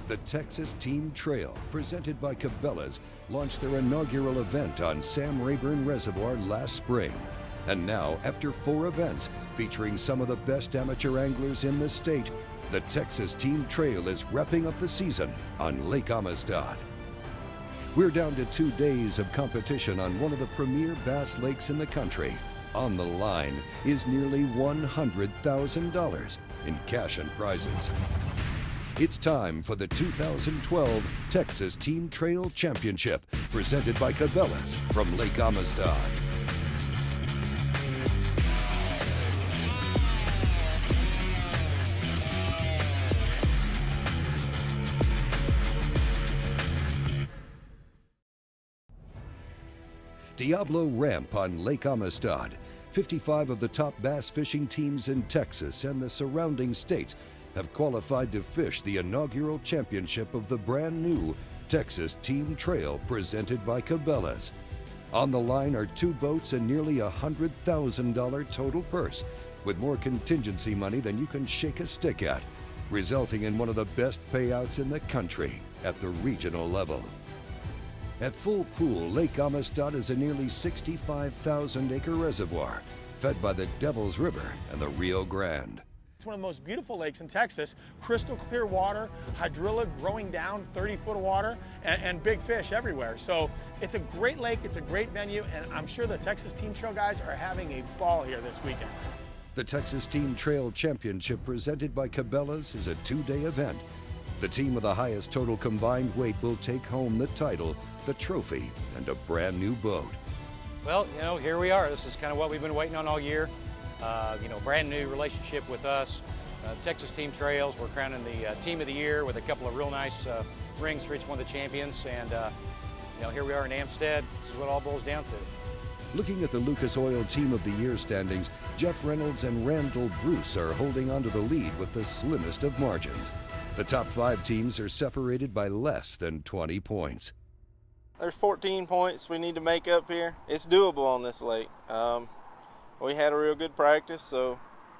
The Texas Team Trail, presented by Cabela's, launched their inaugural event on Sam Rayburn Reservoir last spring. And now, after 4 events featuring some of the best amateur anglers in the state, the Texas Team Trail is wrapping up the season on Lake Amistad. We're down to 2 days of competition on one of the premier bass lakes in the country. On the line is nearly $100,000 in cash and prizes. It's time for the 2012 Texas Team Trail Championship, presented by Cabela's from Lake Amistad. Diablo Ramp on Lake Amistad. 55 of the top bass fishing teams in Texas and the surrounding states have qualified to fish the inaugural championship of the brand new Texas Team Trail presented by Cabela's. On the line are 2 boats and nearly $100,000 total purse, with more contingency money than you can shake a stick at, resulting in one of the best payouts in the country at the regional level. At full pool, Lake Amistad is a nearly 65,000-acre reservoir fed by the Devil's River and the Rio Grande. It's one of the most beautiful lakes in Texas. Crystal clear water, hydrilla growing down 30 foot of water, and big fish everywhere. So it's a great lake, it's a great venue, and I'm sure the Texas Team Trail guys are having a ball here this weekend. The Texas Team Trail Championship presented by Cabela's is a 2-day event. The team with the highest total combined weight will take home the title, the trophy, and a brand new boat. Well, here we are. This is kind of what we've been waiting on all year. Brand new relationship with us. Texas Team Trails, we're crowning the Team of the Year with a couple of real nice rings for each one of the champions. And, here we are in Amistad. This is what it all boils down to. Looking at the Lucas Oil Team of the Year standings, Jeff Reynolds and Randall Bruce are holding onto the lead with the slimmest of margins. The top 5 teams are separated by less than 20 points. There's 14 points we need to make up here. It's doable on this lake. We had a real good practice,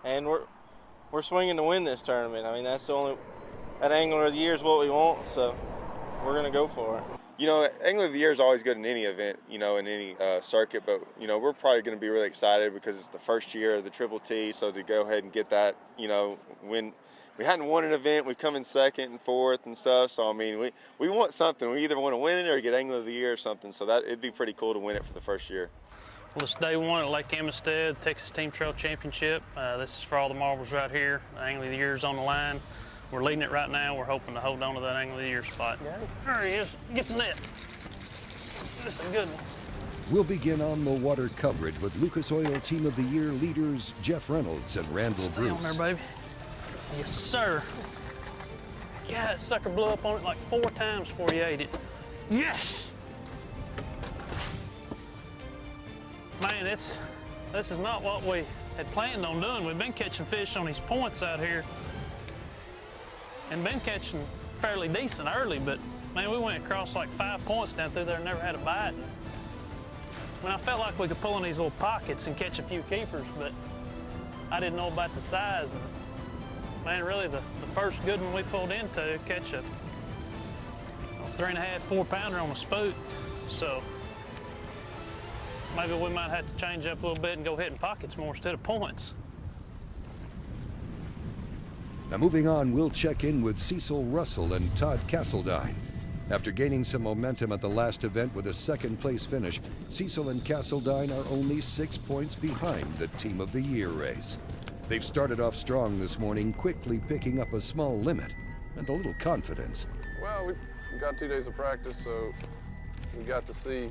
and we're swinging to win this tournament. I mean, that Angler of the Year is what we want, so we're gonna go for it. Angler of the Year is always good in any event, in any circuit, but, we're probably going to be really excited because it's the first year of the Triple T, so to go ahead and get that, when we hadn't won an event, we've come in 2nd and 4th and stuff, so, I mean, we want something. We either want to win it or get Angler of the Year or something, so it'd be pretty cool to win it for the first year. Well, it's day 1 at Lake Amistad, Texas Team Trail Championship. This is for all the marbles right here. Angler of the Year is on the line. We're leading it right now. We're hoping to hold on to that Angler of the Year spot. There he is. Get the net. This is a good one. We'll begin on the water coverage with Lucas Oil Team of the Year leaders Jeff Reynolds and Randall Bruce. Stay on there, baby. Yes, sir. God, that sucker blew up on it like 4 times before you ate it. Yes! Man, this is not what we had planned on doing. We've been catching fish on these points out here and been catching fairly decent early, but man, we went across like 5 points down through there and never had a bite. I felt like we could pull in these little pockets and catch a few keepers, but I didn't know about the size. And man, really the first good one we pulled into catch a 3.5, 4 pounder on a spook. So maybe we might have to change up a little bit and go hitting pockets more instead of points. Now moving on, we'll check in with Cecil Russell and Todd Castledine. After gaining some momentum at the last event with a 2nd place finish, Cecil and Castledine are only 6 points behind the Team of the Year race. They've started off strong this morning, quickly picking up a small limit and a little confidence. Well, we got 2 days of practice, so we got to see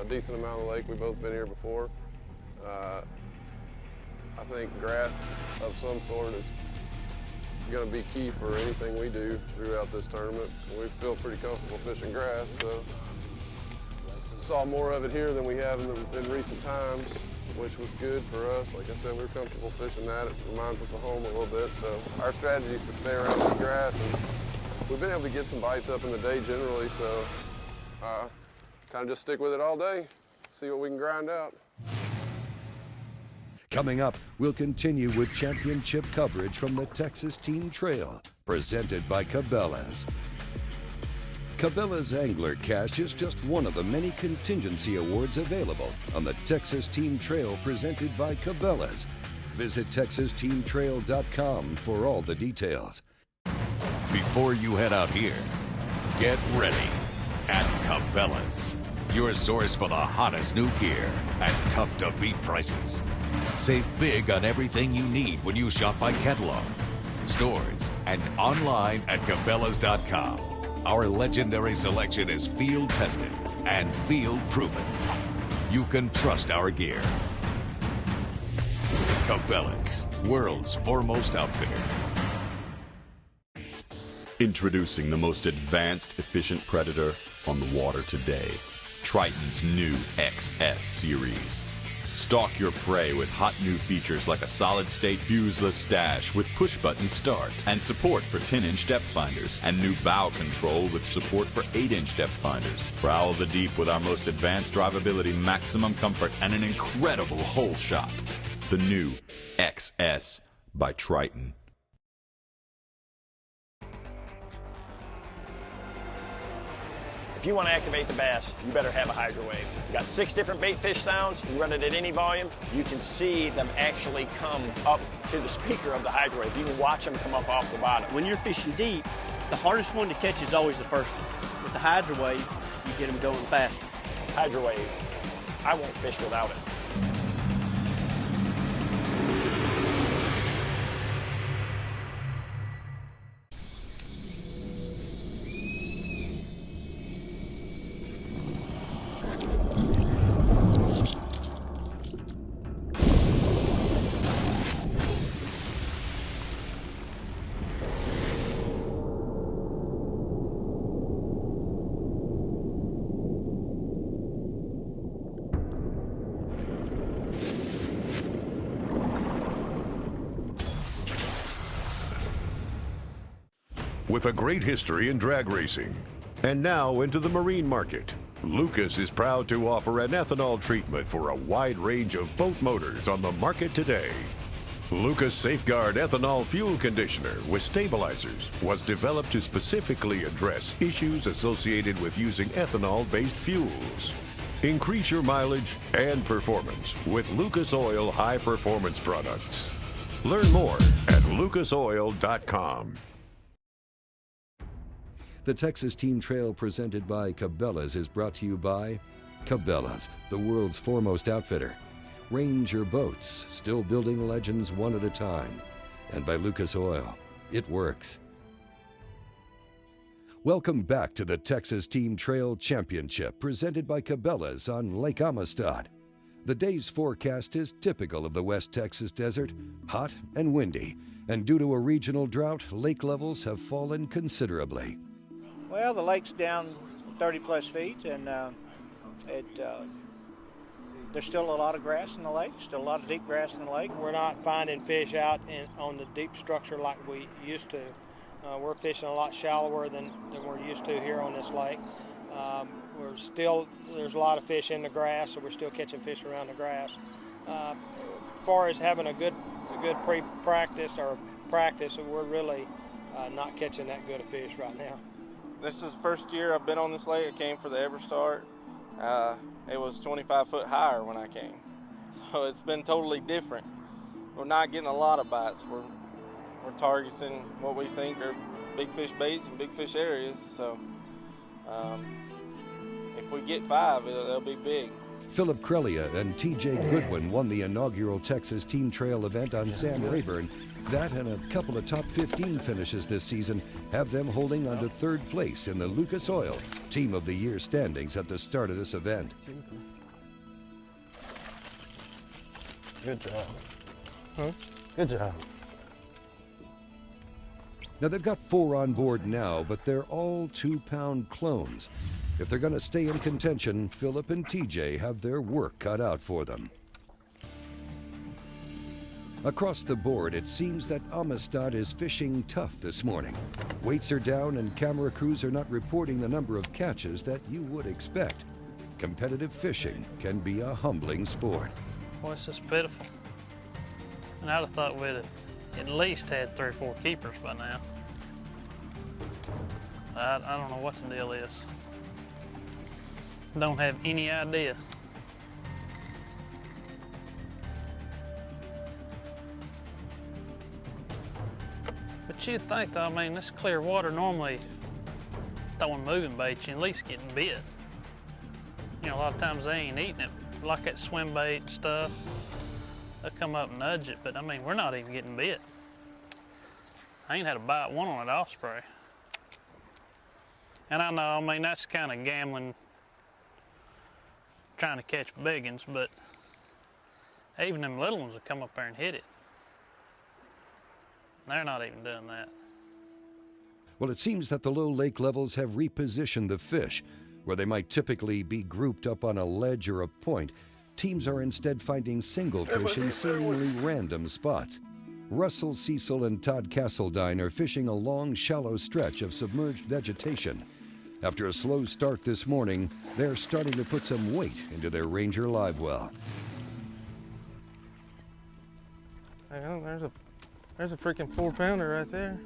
a decent amount of the lake. We've both been here before. I think grass of some sort is going to be key for anything we do throughout this tournament. We feel pretty comfortable fishing grass, so saw more of it here than we have in recent times, which was good for us. Like I said, we're comfortable fishing that. It reminds us of home a little bit, so our strategy is to stay around the grass, and we've been able to get some bites up in the day generally, so kind of just stick with it all day, see what we can grind out. Coming up, we'll continue with championship coverage from the Texas Team Trail, presented by Cabela's. Cabela's Angler Cash is just one of the many contingency awards available on the Texas Team Trail presented by Cabela's. Visit TexasTeamTrail.com for all the details. Before you head out here, get ready at Cabela's, your source for the hottest new gear at tough-to-beat prices. Save big on everything you need when you shop by catalog, stores, and online at Cabela's.com. Our legendary selection is field-tested and field-proven. You can trust our gear. Cabela's, world's foremost outfitter. Introducing the most advanced, efficient predator on the water today. Triton's new XS series. Stalk your prey with hot new features like a solid-state fuseless stash with push-button start and support for 10-inch depth finders, and new bow control with support for 8-inch depth finders. Prowl the deep with our most advanced drivability, maximum comfort, and an incredible hole shot. The new XS by Triton. If you want to activate the bass, you better have a hydro wave. You got 6 different bait fish sounds. You run it at any volume, you can see them actually come up to the speaker of the hydro wave. You can watch them come up off the bottom. When you're fishing deep, the hardest one to catch is always the first one. With the hydro wave, you get them going faster. Hydro wave, I won't fish without it. With a great history in drag racing, and now into the marine market, Lucas is proud to offer an ethanol treatment for a wide range of boat motors on the market today. Lucas Safeguard Ethanol Fuel Conditioner with stabilizers was developed to specifically address issues associated with using ethanol-based fuels. Increase your mileage and performance with Lucas Oil High Performance products. Learn more at lucasoil.com. The Texas Team Trail presented by Cabela's is brought to you by Cabela's, the world's foremost outfitter. Range your boats, still building legends one at a time. And by Lucas Oil, it works. Welcome back to the Texas Team Trail Championship presented by Cabela's on Lake Amistad. The day's forecast is typical of the West Texas desert, hot and windy, and due to a regional drought, lake levels have fallen considerably. Well, the lake's down 30+ feet, and there's still a lot of grass in the lake, still a lot of deep grass in the lake. We're not finding fish out on the deep structure like we used to. We're fishing a lot shallower than we're used to here on this lake. There's a lot of fish in the grass, so we're still catching fish around the grass. As far as having a good pre-practice or practice, we're really not catching that good of fish right now. This is the first year I've been on this lake. I came for the Ever Start. It was 25 foot higher when I came. So it's been totally different. We're not getting a lot of bites. We're targeting what we think are big fish baits and big fish areas. So if we get 5, they'll be big. Philip Crelia and TJ Goodwin won the inaugural Texas Team Trail event on Sam Rayburn. That and a couple of top 15 finishes this season have them holding on to 3rd place in the Lucas Oil Team of the Year standings at the start of this event. Good job. Huh? Good job. Now they've got 4 on board now, but they're all 2-pound clones. If they're going to stay in contention, Philip and TJ have their work cut out for them. Across the board, it seems that Amistad is fishing tough this morning. Weights are down and camera crews are not reporting the number of catches that you would expect. Competitive fishing can be a humbling sport. Boy, it's just pitiful. And I'd have thought we'd have at least had 3 or 4 keepers by now. I don't know what the deal is. Don't have any idea. But you'd think though, I mean, this clear water normally throwing moving baits, you at least getting bit. You know, a lot of times they ain't eating it. Like that swim bait stuff, they'll come up and nudge it, but I mean, we're not even getting bit. I ain't had a bite one on that osprey. And I know, I mean, that's kind of gambling, trying to catch big ones, but even them little ones will come up there and hit it. They're not even doing that. Well, it seems that the low lake levels have repositioned the fish. Where they might typically be grouped up on a ledge or a point, teams are instead finding single fish in seemingly random spots. Russell Cecil and Todd Castledine are fishing a long, shallow stretch of submerged vegetation. After a slow start this morning, they're starting to put some weight into their Ranger live well. Hang on, there's a freaking 4-pounder right there.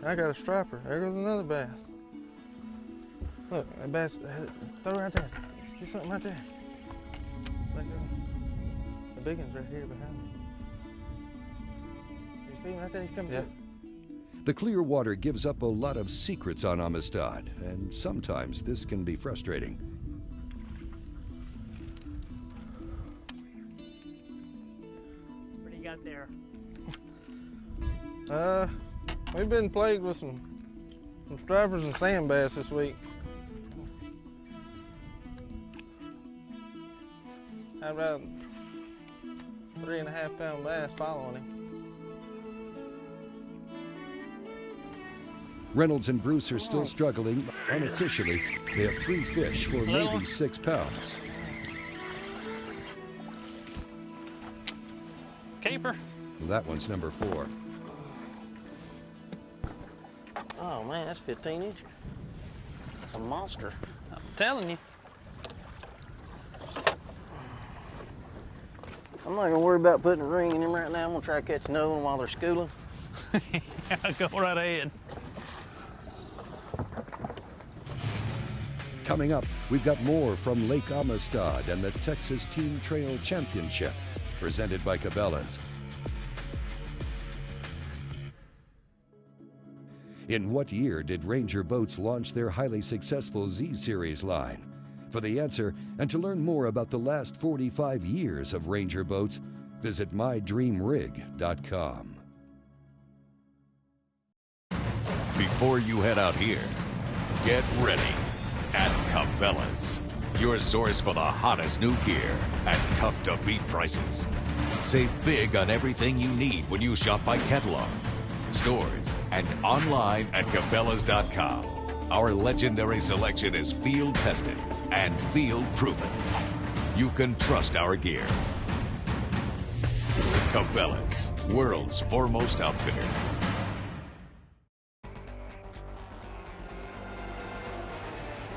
I got a striper. There goes another bass. Look, that bass, throw it right there. Get something right there. Right there. The big one's right here behind me. You see him right there? He's coming. Yeah. The clear water gives up a lot of secrets on Amistad, and sometimes this can be frustrating. What do you got there? We've been plagued with some stripers and sand bass this week. Had about 3.5 pound bass following him. Reynolds and Bruce are still struggling. Unofficially, they have 3 fish for maybe 6 pounds. Keeper. That one's number 4. Oh man, that's 15 inch. It's a monster. I'm telling you. I'm not gonna worry about putting a ring in him right now. I'm gonna try to catch another one while they're schooling. Go right ahead. Coming up, we've got more from Lake Amistad and the Texas Team Trail Championship, presented by Cabela's. In what year did Ranger Boats launch their highly successful Z-Series line? For the answer, and to learn more about the last 45 years of Ranger Boats, visit mydreamrig.com. Before you head out here, get ready at Cabela's, your source for the hottest new gear at tough to beat prices. Save big on everything you need when you shop by catalog, stores, and online at Cabela's.com. Our legendary selection is field tested and field proven. You can trust our gear. Cabela's, world's foremost outfitter.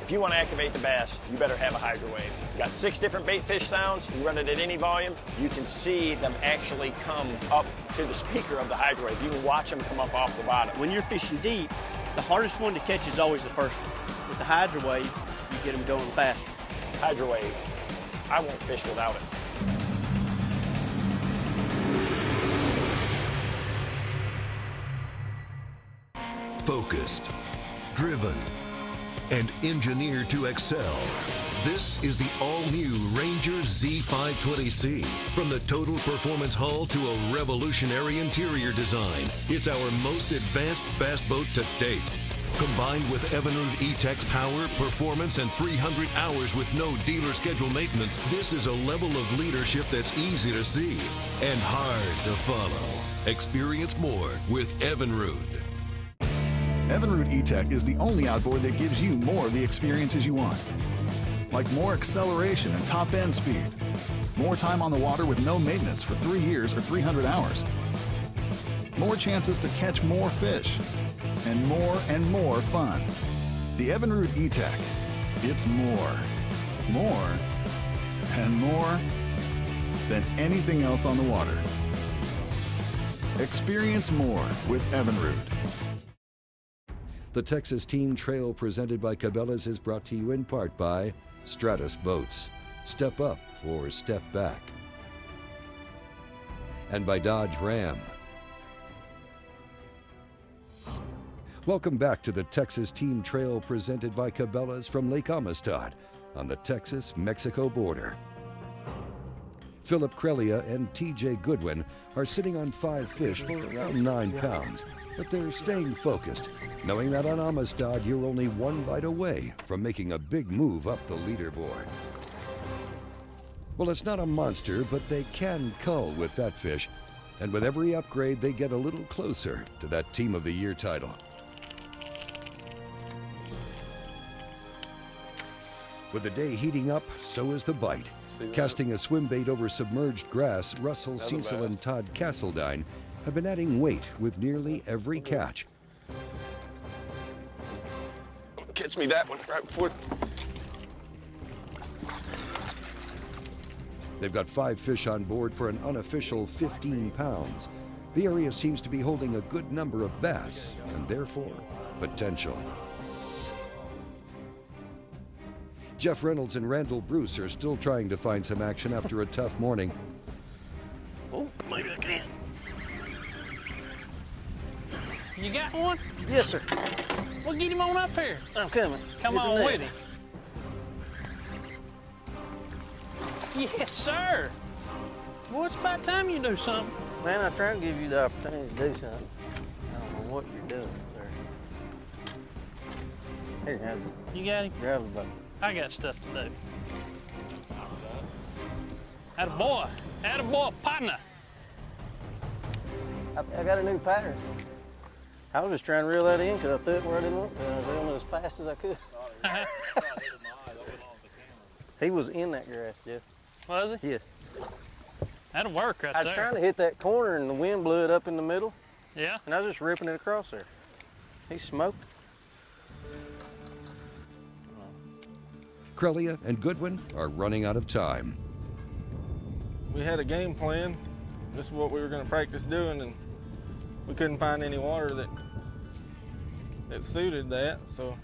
If you want to activate the bass, you better have a hydro wave. You got 6 different bait fish sounds. You run it at any volume. You can see them actually come up to the speaker of the hydro wave. You can watch them come up off the bottom. When you're fishing deep, the hardest one to catch is always the first one. With the hydro wave, you get them going faster. Hydro wave, I won't fish without it. Focused, driven, and engineered to excel. This is the all-new Ranger Z520C. From the total performance hull to a revolutionary interior design, it's our most advanced bass boat to date. Combined with Evinrude E-Tech's power, performance, and 300 hours with no dealer schedule maintenance, this is a level of leadership that's easy to see and hard to follow. Experience more with Evinrude. Evinrude E-Tech is the only outboard that gives you more of the experiences you want. Like more acceleration and top-end speed, more time on the water with no maintenance for 3 years or 300 hours, more chances to catch more fish, and more fun. The Evinrude E-Tech, it's more, and more than anything else on the water. Experience more with Evinrude. The Texas Team Trail presented by Cabela's is brought to you in part by STRATOS Boats. Step up or step back. And by Dodge Ram. Welcome back to the Texas Team Trail presented by Cabela's from Lake Amistad on the Texas-Mexico border. Philip Crelia and TJ Goodwin are sitting on 5 fish for around 9 pounds, but they're staying focused, knowing that on Amistad you're only 1 bite away from making a big move up the leaderboard. Well, it's not a monster, but they can cull with that fish, and with every upgrade they get a little closer to that Team of the Year title. With the day heating up, so is the bite. Casting a swim bait over submerged grass, Russell Cecil and Todd Castledine have been adding weight with nearly every catch. Catch me that one right before. They've got 5 fish on board for an unofficial 15 pounds. The area seems to be holding a good number of bass, and therefore, potential. Jeff Reynolds and Randall Bruce are still trying to find some action after a tough morning. Oh, maybe I can. You got one? Yes, sir. Well, get him on up here. I'm coming. Come on with him. Yes, sir. Well, it's about time you do something. Man, I'm trying to give you the opportunity to do something. I don't know what you're doing, sir. Here, have it. You got him? Grab the boat. I got stuff to do. Attaboy. Attaboy, partner. I got a new pattern. I was just trying to reel that in because I threw it where I didn't want to. I was reeling it as fast as I could. He was in that grass, Jeff. Was he? Yes. That'll work right there. I was trying to hit that corner and the wind blew it up in the middle. Yeah? And I was just ripping it across there. He smoked. Crelia and Goodwin are running out of time. We had a game plan. This is what we were going to practice doing, and we couldn't find any water that suited that, so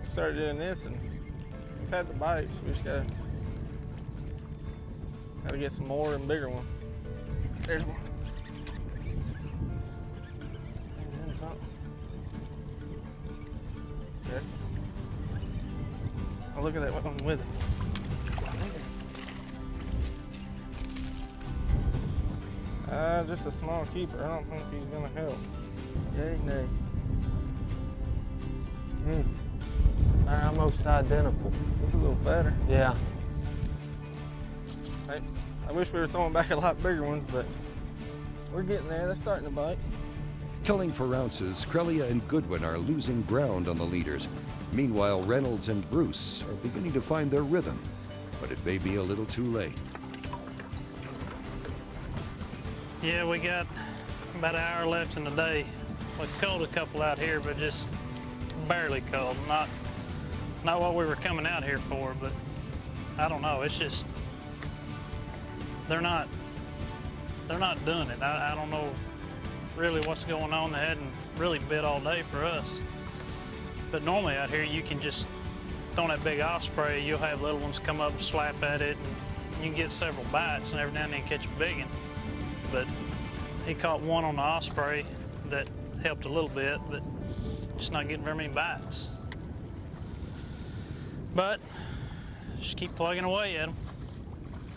we started doing this, and we've had the bites. We just got to get some more and bigger one. There's one. And something. Okay. Oh, look at that one with it. Just a small keeper. I don't think he's gonna help. Yay, nay. They're almost identical. It's a little fatter. Yeah. I wish we were throwing back a lot bigger ones, but we're getting there. They're starting to bite. Culling for ounces, Crelia and Goodwin are losing ground on the leaders. Meanwhile, Reynolds and Bruce are beginning to find their rhythm, but it may be a little too late. Yeah, we got about an hour left in the day. We culled a couple out here, but just barely culled. Not what we were coming out here for, but I don't know. It's just they're not doing it. I don't know really what's going on. They hadn't really bit all day for us. But normally out here you can just throw that big osprey. You'll have little ones come up and slap at it, and you can get several bites, and every now and then catch a big one. But he caught one on the osprey that helped a little bit, but just not getting very many bites. But just keep plugging away at them.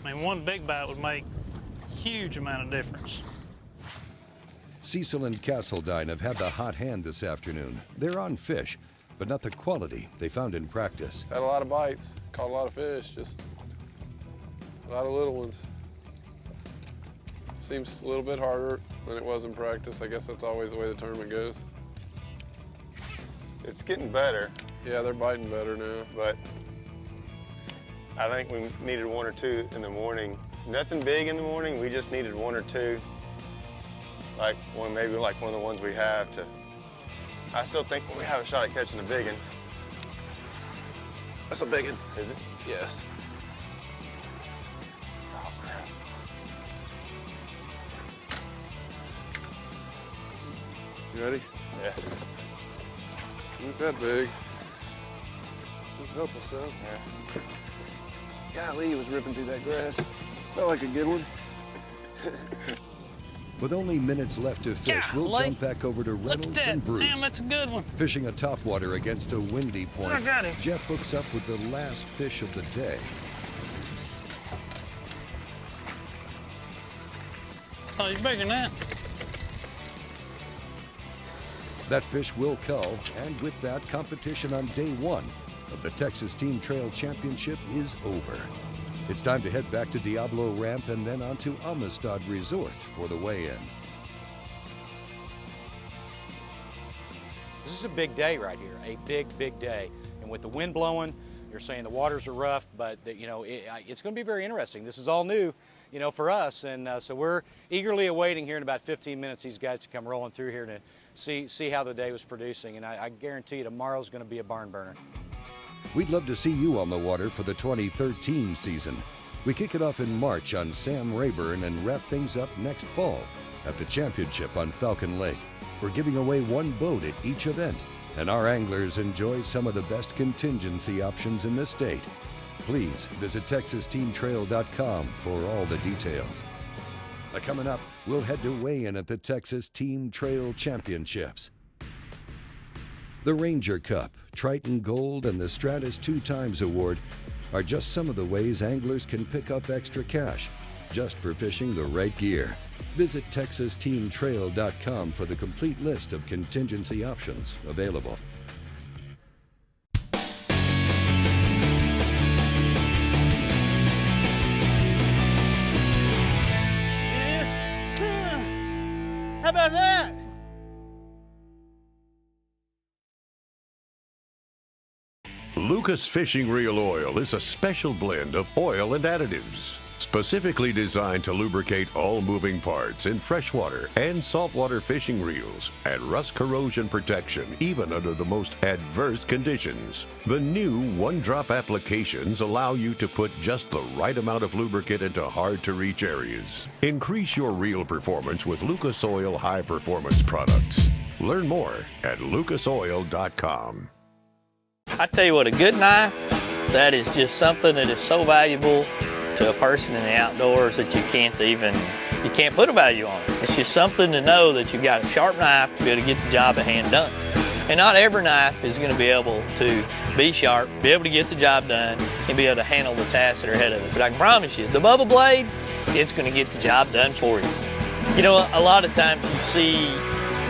I mean, one big bite would make a huge amount of difference. Cecil and Castledine have had the hot hand this afternoon. They're on fish, but not the quality they found in practice. Had a lot of bites, caught a lot of fish, just a lot of little ones. Seems a little bit harder than it was in practice. I guess that's always the way the tournament goes. It's getting better. Yeah, they're biting better now. But I think we needed 1 or 2 in the morning. Nothing big in the morning, we just needed 1 or 2. Maybe like one of the ones we have to. I still think we have a shot at catching a big one. That's a big one. Is it? Yes. Oh, crap. You ready? Yeah. Ain't that big. Help us out. Yeah. Golly, he was ripping through that grass. Felt like a good one. With only minutes left to fish, we'll jump back over to Reynolds and Bruce. Damn, that's a good one. Fishing a topwater against a windy point, I got him. Jeff hooks up with the last fish of the day. Oh, he's bigger than that. That fish will cull, and with that, competition on day one of the Texas Team Trail Championship is over. It's time to head back to Diablo Ramp and then on to Amistad Resort for the weigh-in. This is a big day right here, a big, big day. And with the wind blowing, you're saying the waters are rough, but you know, it's going to be very interesting. This is all new, you know, for us, and so we're eagerly awaiting here in about 15 minutes these guys to come rolling through here to see how the day was producing. And I guarantee you tomorrow's going to be a barn burner. We'd love to see you on the water for the 2013 season. We kick it off in March on Sam Rayburn and wrap things up next fall at the championship on Falcon Lake. We're giving away one boat at each event, and our anglers enjoy some of the best contingency options in the state. Please visit TexasTeamTrail.com for all the details. Coming up, we'll head to weigh-in at the Texas Team Trail Championships. The Ranger Cup, Triton Gold, and the STRATOS 2x Award are just some of the ways anglers can pick up extra cash just for fishing the right gear. Visit TexasTeamTrail.com for the complete list of contingency options available. How about that? Lucas Fishing Reel Oil is a special blend of oil and additives, specifically designed to lubricate all moving parts in freshwater and saltwater fishing reels and rust corrosion protection even under the most adverse conditions. The new one-drop applications allow you to put just the right amount of lubricant into hard-to-reach areas. Increase your reel performance with Lucas Oil high-performance products. Learn more at lucasoil.com. I tell you what, a good knife, that is just something that is so valuable to a person in the outdoors that you can't put a value on it. It's just something to know that you've got a sharp knife to be able to get the job at hand done. And not every knife is going to be able to be sharp, be able to get the job done, and be able to handle the tasks that are ahead of it. But I can promise you, the Bubba Blade, it's going to get the job done for you. You know, a lot of times you see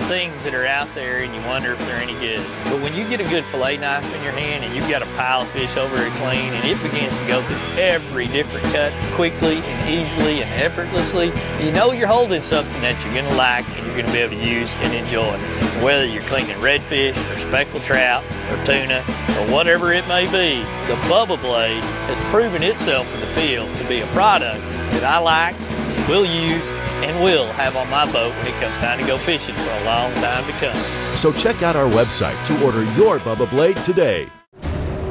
things that are out there and you wonder if they're any good. But when you get a good fillet knife in your hand and you've got a pile of fish over it clean and it begins to go through every different cut quickly and easily and effortlessly, you know you're holding something that you're going to like and you're going to be able to use and enjoy. Whether you're cleaning redfish or speckled trout or tuna or whatever it may be, the Bubba Blade has proven itself in the field to be a product that I like, will use, and will have on my boat when it comes time to go fishing for a long time to come. So check out our website to order your Bubba Blade today.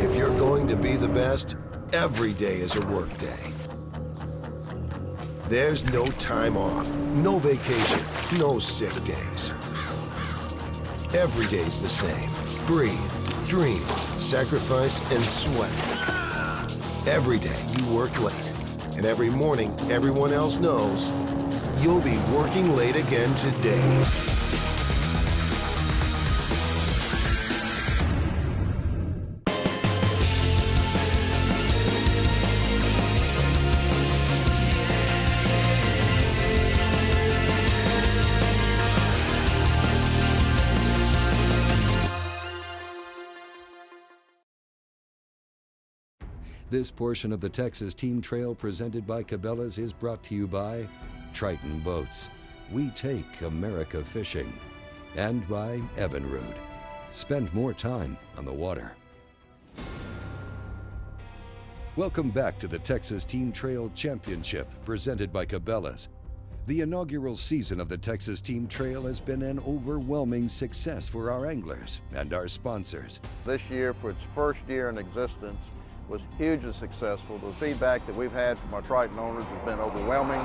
If you're going to be the best, every day is a work day. There's no time off, no vacation, no sick days. Every day's the same. Breathe, dream, sacrifice, and sweat. Every day you work late, and every morning everyone else knows you'll be working late again today. This portion of the Texas Team Trail presented by Cabela's is brought to you by Triton Boats. We take America fishing. And by Evinrude. Spend more time on the water. Welcome back to the Texas Team Trail Championship presented by Cabela's. The inaugural season of the Texas Team Trail has been an overwhelming success for our anglers and our sponsors. This year, for its first year in existence, was hugely successful. The feedback that we've had from our Triton owners has been overwhelming.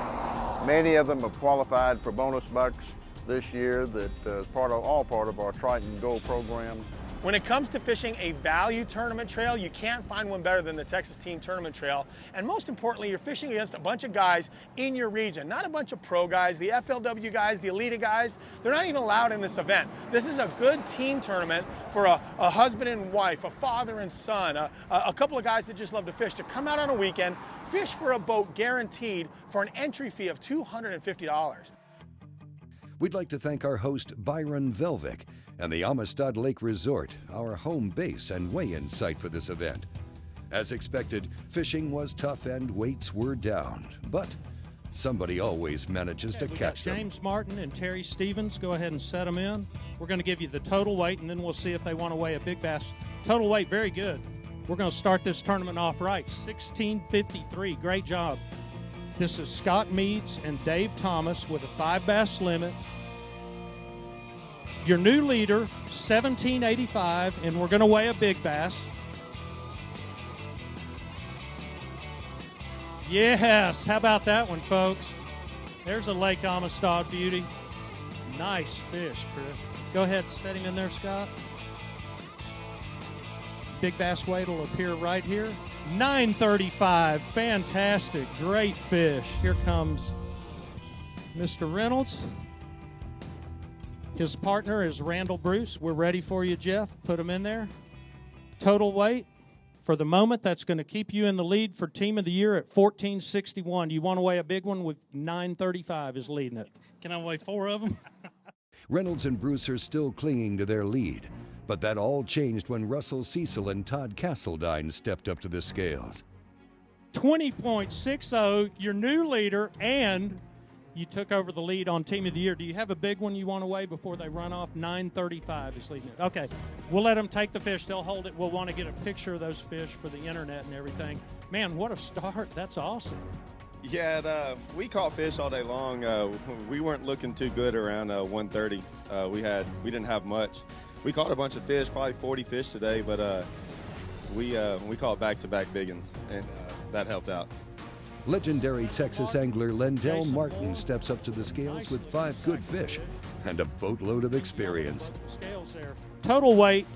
Many of them have qualified for bonus bucks this year that is all part of our Triton Gold program. When it comes to fishing a value tournament trail, you can't find one better than the Texas Team Tournament Trail. And most importantly, you're fishing against a bunch of guys in your region, not a bunch of pro guys, the FLW guys, the Elite guys. They're not even allowed in this event. This is a good team tournament for a husband and wife, a father and son, a couple of guys that just love to fish, to come out on a weekend, fish for a boat guaranteed for an entry fee of $250. We'd like to thank our host, Byron Velvick, and the Amistad Lake Resort, our home base and weigh-in site for this event. As expected, fishing was tough and weights were down, but somebody always manages to catch them. James Martin and Terry Stevens, go ahead and set them in. We're going to give you the total weight, and then we'll see if they want to weigh a big bass. Total weight, very good. We're going to start this tournament off right, 1653. Great job. This is Scott Meads and Dave Thomas with a 5 bass limit. Your new leader, 1785, and we're going to weigh a big bass. Yes, how about that one, folks? There's a Lake Amistad beauty. Nice fish, Chris. Go ahead, set him in there, Scott. Big bass weight will appear right here. 935, fantastic, great fish. Here comes Mr. Reynolds. His partner is Randall Bruce. We're ready for you, Jeff. Put him in there. Total weight, for the moment, that's going to keep you in the lead for Team of the Year at 1461. You want to weigh a big one? With 935 is leading it. Can I weigh 4 of them? Reynolds and Bruce are still clinging to their lead, but that all changed when Russell Cecil and Todd Castledine stepped up to the scales. 20.60, your new leader, and you took over the lead on Team of the Year. Do you have a big one you want to weigh before they run off? 935 is leading it. Okay, we'll let them take the fish. They'll hold it. We'll want to get a picture of those fish for the internet and everything. Man, what a start. That's awesome. Yeah, we caught fish all day long. We weren't looking too good around 1:30. We didn't have much. We caught a bunch of fish, probably 40 fish today, but we caught back-to-back big ones, and that helped out. Legendary Texas angler Lendell Martin steps up to the scales with 5 good fish and a boatload of experience. Scales there. Total weight,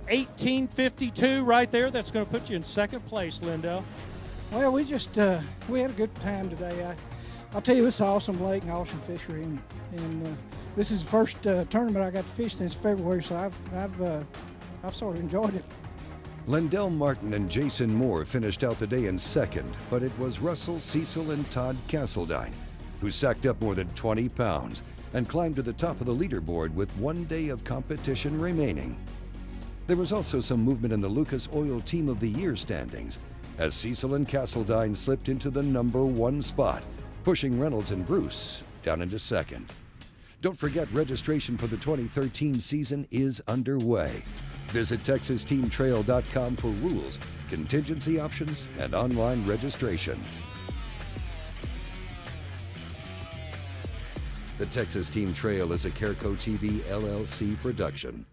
1852 right there. That's going to put you in second place, Lendell. Well, we had a good time today. I'll tell you, this is an awesome lake and awesome fishery, and this is the first tournament I got to fish since February, so I've sort of enjoyed it. Lendell Martin and Jason Moore finished out the day in second, but it was Russell Cecil and Todd Castledine who sacked up more than 20 pounds and climbed to the top of the leaderboard with 1 day of competition remaining. There was also some movement in the Lucas Oil Team of the Year standings, as Cecil and Castledine slipped into the #1 spot, pushing Reynolds and Bruce down into second. Don't forget, registration for the 2013 season is underway. Visit TexasTeamTrail.com for rules, contingency options, and online registration. The Texas Team Trail is a Careco TV LLC production.